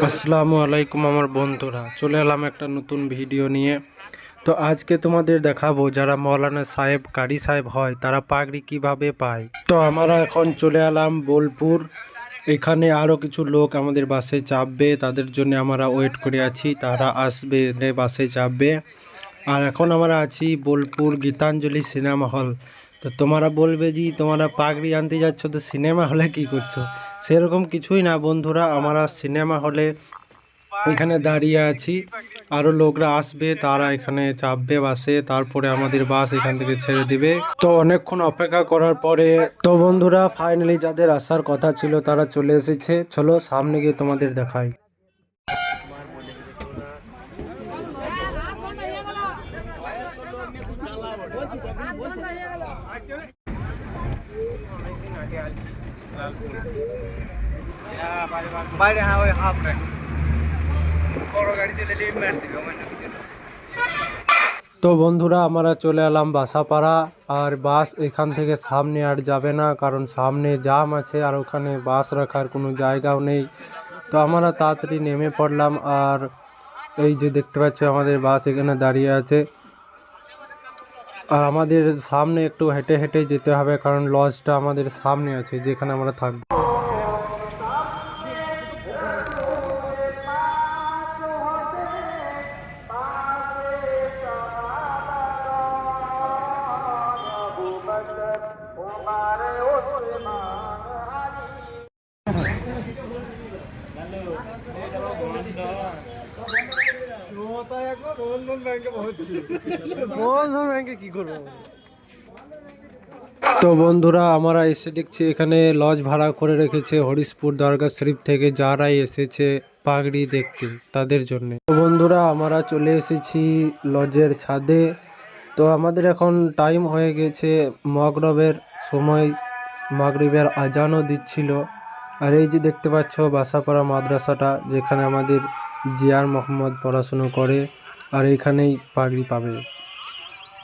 আসসালামু আলাইকুম আমার বন্ধুরা, চলে এলাম একটা নতুন ভিডিও নিয়ে। তো আজকে তোমাদের দেখাবো যারা মৌলানা সাহেব কারি সাহেব হয় তারা পাগড়ি কিভাবে পায়। তো আমরা এখন চলে এলাম বোলপুর। এখানে আরও কিছু লোক আমাদের বাসে চাপবে, তাদের জন্য আমরা ওয়েট করে আছি, তারা আসবে, বাসে চাপবে। আর এখন আমরা আছি বোলপুর গীতাঞ্জলি সিনেমা হল। তো তোমরা বলবে যে তোমরা পাগড়ি আনতে যাচ্ছ, তো সিনেমা হলে কি করছো? সেরকম কিছুই না বন্ধুরা, আমরা সিনেমা হলে এখানে দাঁড়িয়ে আছি, আরও লোকরা আসবে, তারা এখানে চাপবে বাসে, তারপরে আমাদের বাস এখান থেকে ছেড়ে দিবে। তো অনেকক্ষণ অপেক্ষা করার পরে তো বন্ধুরা ফাইনালি যাদের আসার কথা ছিল তারা চলে এসেছে। চলো সামনে গিয়ে তোমাদের দেখাই। বাইরে হ্যাঁ ওই হাফ রাখ বড় গাড়িতে লেলে মার দিবে মানে। তো বন্ধুরা আমরা চলে এলাম বাসাপাড়া, আর বাস এখান থেকে সামনে আর যাবে না, কারণ সামনে জাম আছে আর ওখানে বাস রাখার কোনো জায়গাও নেই। তো আমরা তাড়াতাড়ি নেমে পড়লাম, আর এই যে দেখতে পাচ্ছি আমাদের বাস এখানে দাঁড়িয়ে আছে। আর আমাদের সামনে একটু হেঁটে হেঁটে যেতে হবে, কারণ লজটা আমাদের সামনে আছে যেখানে আমরা থাকবো। তো বন্ধুরা আমরা এসে দেখছি এখানে লজ ভাড়া করে রেখেছে হরিশপুর দরগা শরীফ থেকে যারাই এসেছে পাগড়ি দেখতে তাদের জন্য। তো বন্ধুরা আমরা চলে এসেছি লজের ছাদে। তো আমাদের এখন টাইম হয়ে গেছে মাগরিবের সময়, মাগরিবের আজানও দিচ্ছিল। আর এই যে দেখতে পাচ্ছ বাসাপাড়া মাদ্রাসাটা, যেখানে আমাদের জিয়ার মোহাম্মদ পড়াশুনো করে, আর এইখানেই পাগড়ি পাবে।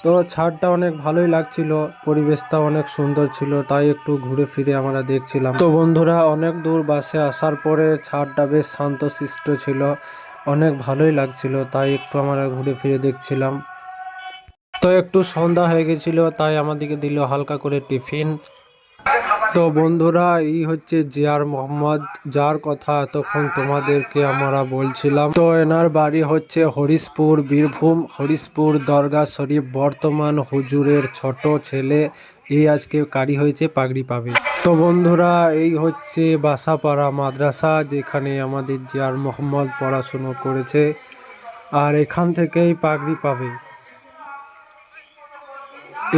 তো ছাদটা অনেক ভালোই লাগছিল, পরিবেশটা অনেক সুন্দর ছিল, তাই একটু ঘুরে ফিরে আমরা দেখছিলাম। তো বন্ধুরা অনেক দূর বাসে আসার পরে ছাদটা বেশ শান্তশিষ্ট ছিল, অনেক ভালোই লাগছিল, তাই একটু আমরা ঘুরে ফিরে দেখছিলাম। তো একটু সন্ধ্যা হয়ে গেছিল, তাই আমাদেরকে দিল হালকা করে টিফিন। তো বন্ধুরা এই হচ্ছে জিয়ার মোহাম্মদ, যার কথা এতক্ষণ তোমাদেরকে আমরা বলছিলাম। তো এনার বাড়ি হচ্ছে হরিশপুর, বীরভূম। হরিশপুর দরগা শরীফ বর্তমান হুজুরের ছোট ছেলে, এই আজকে কারি হয়েছে, পাগড়ি পাবে। তো বন্ধুরা এই হচ্ছে বাসাপাড়া মাদ্রাসা, যেখানে আমাদের জিয়ার মোহাম্মদ পড়াশুনো করেছে, আর এখান থেকেই পাগড়ি পাবে।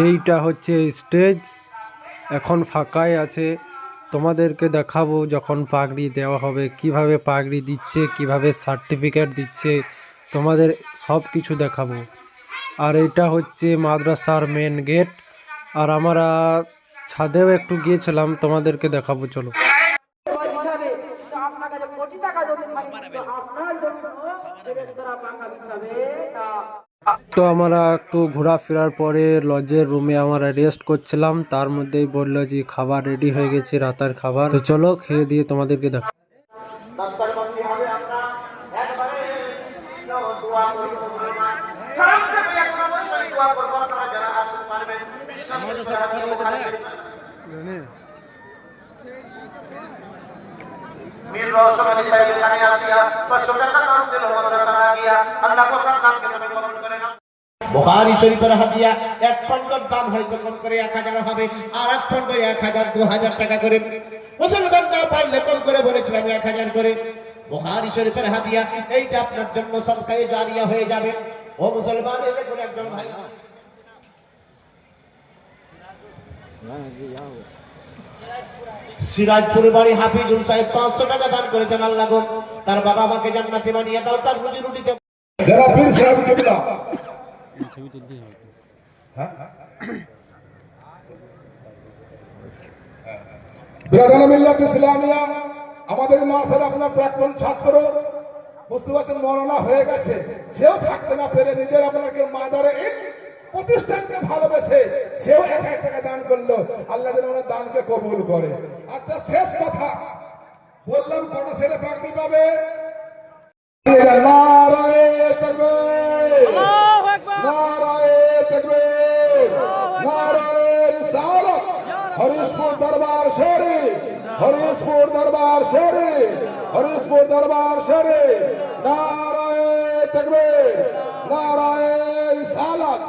এইটা হচ্ছে স্টেজ, এখন ফাঁকাই আছে। তোমাদেরকে দেখাবো যখন পাগড়ি দেওয়া হবে, কিভাবে পাগড়ি দিচ্ছে, কিভাবে সার্টিফিকেট দিচ্ছে, তোমাদের সব কিছু দেখাবো। আর এটা হচ্ছে মাদ্রাসার মেন গেট, আর আমরা ছাদেও একটু গিয়েছিলাম, তোমাদেরকে দেখাবো, চলো। তো আমরা একটু ঘোরাফেরার পরে লজের রুমে আমরা রেস্ট করছিলাম, তার মধ্যেই বললো যে খাবার রেডি হয়ে গেছে, রাতের খাবার। তো চলো খেয়ে দিয়ে তোমাদেরকে দেখো। বুখারী শরীফের হাদিয়া এক খণ্ডের দাম হয়তো কম করে 1000 হবে, আর এক খণ্ড 1000 2000 টাকা করে। মুসলমান না পারলে কম করে বলেছিলাম 1000 করে। বুখারী শরীফের হাদিয়া এইটা আপনার জন্য সদকায়ে জারিয়া হয়ে যাবে। ও মুসলমান, এই দেখুন একজন ভাই সিরাজপুর বাড়ি হাফিজুল সাহেব 500 টাকা দান করেছেন। আল্লাহ গো তার বাবা মাকে জান্নাতে বানিয়ে দাও, তার রুজি রুটিতে যারা পীর সাহেব কিবলা বিরাদরান মিল্লাত ইসলামিয়া, আমাদের মাসার আপনার প্রাক্তন ছাত্র, বুঝতে পারছেন, মরনা হয়ে গেছে, সেও থাকতে না পেরে নিজের আপনাকে মাদারে প্রতিষ্ঠানকে ভালোবেসে সেও 1,000 টাকা দান করলো। আল্লাহ যেন ওনার দানকে কবুল করে। আচ্ছা, শেষ কথা বললাম, কত ছেলে পাগড়ি পাবে? নারায়ে তাকবীর, নারায়ে তাকবীর, নারায়ে রিসালাত। হরিশপুর দরবার শরীফ, হরিশপুর দরবার শরীফ, হরিশপুর দরবার শরীফ। নারায়ে তাকবীর, নারায়ে রিসালাত।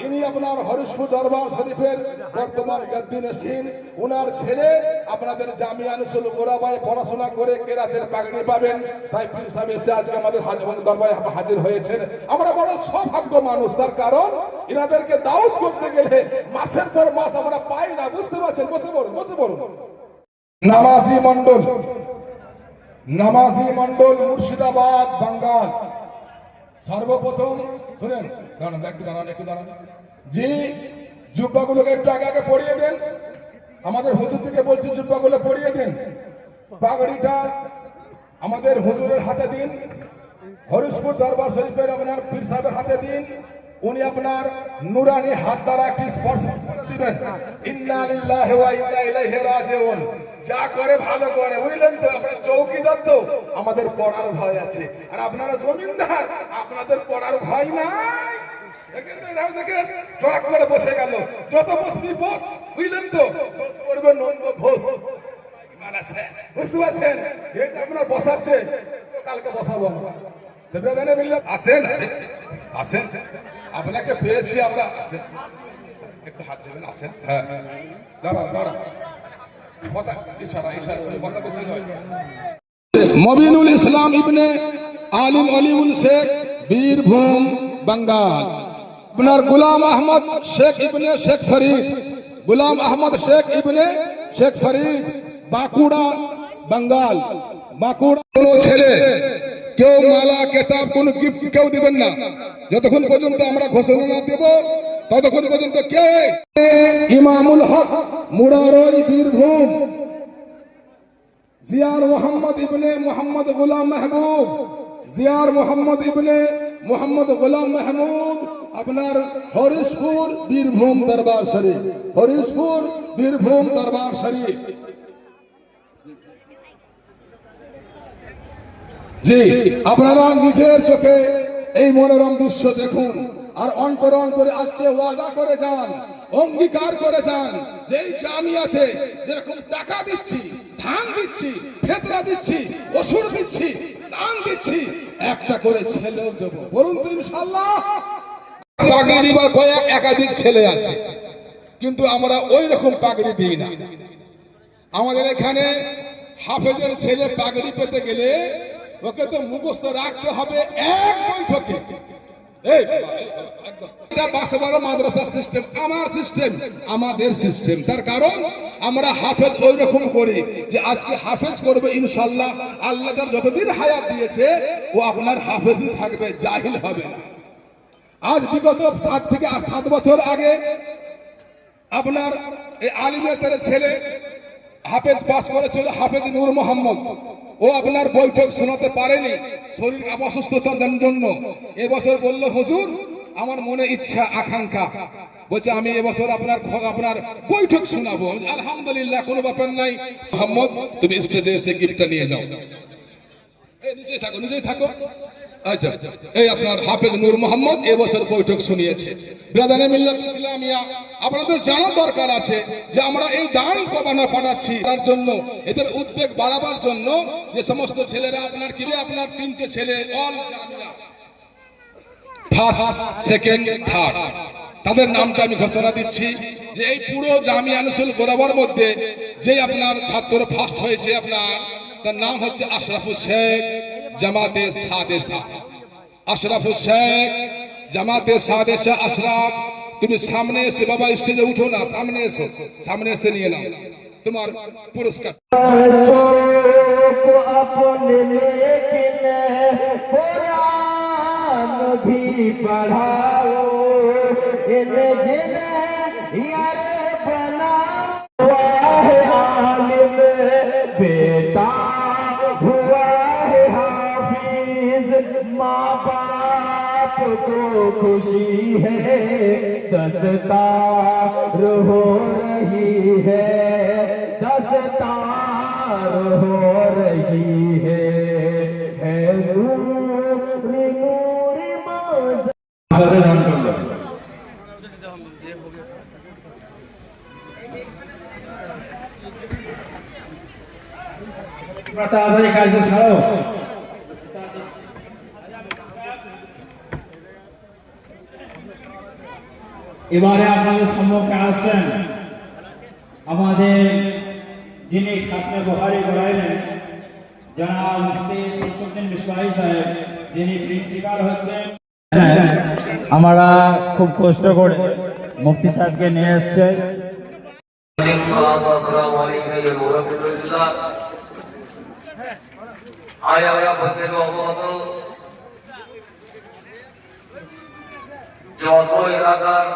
ইনি আপনার হরিশপুর দরবার শরীফের বর্তমান গাদ্দি নশীন। উনার ছেলে আপনাদের জামিয়া আনসুল গোরাবায় পড়াশোনা করে কেরাতের পাগড়ি পাবেন। তাই পীর সাহেব এসে আজকে আমাদের দরবারে হাজির হয়েছেন। আমরা বড় সৌভাগ্য মানুষ, তার কারণ ইনাদেরকে দাওয়াত করতে গেলে মাসের পর মাস আমরা পাই না, বুঝতে পারছেন? বসে পড়ুন, বসে পড়ুন। নামাজি মন্ডল, নামাজি মন্ডল, মুর্শিদাবাদ, বাঙ্গাল। সর্বপ্রথম শুনেন, দাঁড়ান একটু, দাঁড়ান একটু, দাঁড়ান জি। জুব্বাগুলোকে একটু আগে আগে পরিয়ে দেন। আমাদের হুজুর থেকে বলছি, জুব্বাগুলো পরিয়ে দেন। পাগড়িটা আমাদের হুজুরের হাতে দিন। হরিশপুর দরবার শরীফের আপনার পীর সাহেবের হাতে দিন। উনি আপনার নুরানি হাত দ্বারা একটি স্পর্শ করে দিবেন। ইন্না লিল্লাহি ওয়া ইন্না ইলাইহি রাজিউন। যা করে ভালো করে, বুঝলেন তো? আমরা চৌকিদার তো, আমাদের পড়ার ভয় আছে। আর আপনারা জমিনদার, আপনাদের পড়ার ভয় নাই। দেখেন দেখেন, টরাক করে বসে গেল। যত বসবি বস, বুঝলেন তো? দোষ করবে নন্দ ঘোষ, বুঝতে পারছেন? এটা আপনার বসাচ্ছে, কালকে বসাবো আমরা। আসেন, আসেন, আপনাকে পেয়েছি আমরা। আসেন, একটু হাত দেবেন, আসেন। হ্যাঁ, দাঁড়ান দাঁড়ান, কথা ইশারা, ইশারা, কথা বেশি নয়। মবিনুল ইসলাম ইবনে আলিম অলিউল শেখ, বীরভূম, বাঙ্গাল। আপনার গোলাম আহমদ শেখ ইবনে শেখ ফরিদ, গোলাম আহমদ শেখ ইবনে শেখ ফরিদ, বাঁকুড়া, বাঙ্গাল। বাঁকুড়া। কোনো ছেলে কেউ মালা, কেতাব, কোন গিফট কেউ দিবেন না যতক্ষণ পর্যন্ত আমরা ঘোষণা না দেব, ততক্ষণ পর্যন্ত কে? ইমামুল হক, মুরারই, বীরভূম। জিয়ার মোহাম্মদ ইবনে মোহাম্মদ গোলাম মাহবুব, জিয়ার মোহাম্মদ ইবনে মোহাম্মদ গোলাম মাহমুদ, আপনার হরিশপুর, বীরভূম দরবার শরীফ, হরিশপুর, বীরভূম দরবার শরীফ। জি, আপনারা নিজের চোখে এই মনোরম দৃশ্য দেখুন, আর অন্তর অন্তরে আজকে ওয়াদা করে যান, অঙ্গীকার করে যান যে এই জামিয়াতে যেরকম টাকা দিচ্ছি, ধান দিচ্ছি, ফেতরা দিচ্ছি, ওষুধ দিচ্ছি, দান দিচ্ছি, একটা করে ছেলেও দেবো। বলুন তো ইনশাআল্লাহ। পাগড়ি দিবার কয়েক একাধিক ছেলে আছে, কিন্তু আমরা ওই রকম পাগড়ি দিই না। আমাদের এখানে হাফেজের ছেলে পাগড়ি পেতে গেলে ওকে তো মুখস্থ রাখতে হবে এক বৈঠকে। এটা 12 মাদ্রাসার সিস্টেম, আমার সিস্টেম, আমাদের সিস্টেম। তার কারণ আমরা হাফেজ ওই রকম করি যে আজকে হাফেজ করবে ইনশাআল্লাহ, আল্লাহ তার যতদিন হায়াত দিয়েছে ও আপনার হাফেজই থাকবে, জাহিল হবে না। আজ বিগত 7 থেকে 7 বছর আগে আপনার এই আলিমের ছেলে হাফেজ পাস করেছিল, হাফেজ নূর মোহাম্মদ। ও আপনার বৈঠক শোনাতে পারেনি শরীর অসুস্থতার জন্য। এবছর বলল, হুজুর আমার মনে ইচ্ছা আকাঙ্ক্ষা, বলছে আমি এবছর আপনার বৈঠক শোনাবো। আলহামদুলিল্লাহ, কোনো ব্যাপার নাই। মোহাম্মদ, তুমি স্টেজে এসে গিফটটা নিয়ে যাও। নিজেই থাকো, নিজেই থাকো। আচ্ছা, এই আপনার হাফেজ নূর মোহাম্মদ এবছর বৈঠক শুনিয়েছে। ব্রাদারে মিল্লাত ইসলামিয়া, আপনাদের জানা দরকার আছে যে আমরা এই দান কমানো পাঠাচ্ছি তার জন্য, এদের উদ্যোগ বাড়াবার জন্য। যে সমস্ত ছেলেরা আপনার কি, আপনার 3টে ছেলে all Jamia first, second, third, তাদের নামটা আমি ঘোষণা দিচ্ছি যে এই পুরো জামিয়া আনসুল গোরাবার মধ্যে যে আপনার ছাত্র ফার্স্ট হয়েছে, আপনার তার নাম হচ্ছে আশরাফুল শেখ, জামাতে সাদেসা। আশরাফুল শেখ, জামাতে সাদেসা। আশরাফ, তুমি সামনে এসে, বাবা স্টেজে উঠো না, সামনে এসো, সামনে এসে নিয়ে নাও তোমার পুরস্কার। भी पढ़ाओ इन्हें जिन्हें यार बनाओ है आलिम बेटा हुआ है हाफिज माँ बाप को खुशी है दस्तार हो रही है दस्तार हो रही है नूर नूर माज़ তাড়াতাড়ি কাজটা ছাড়ো। এবারে আপনাদের সম্মুখে আসছেন আমাদের যিনি খাতনে বহারি করাইলেন জনাব মুফতি শামসুদ্দিন মিসবাহী সাহেব, যিনি প্রিন্সিপাল হচ্ছেন। আমরা খুব কষ্ট করে মুফতি সাহেবকে নিয়ে এসছে। আজ আমরা প্রত্যেক অবগত যত এলাকার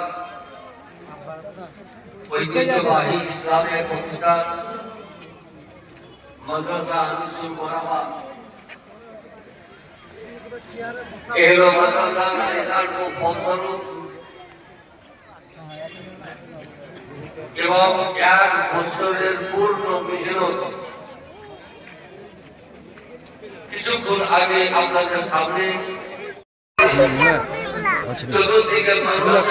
ঐতিহ্যবাহী ইসলামের প্রতিষ্ঠান মাদ্রাসা আনসুল বরাবা এলো মাদ্রাসা রেজাল্ট ও ফলস্বরূপ এবং 1 বছরের পূর্ণ মেহনত কিছুক্ষণ আগে আপনাদের সামনে চতুর্দিকে মানুষ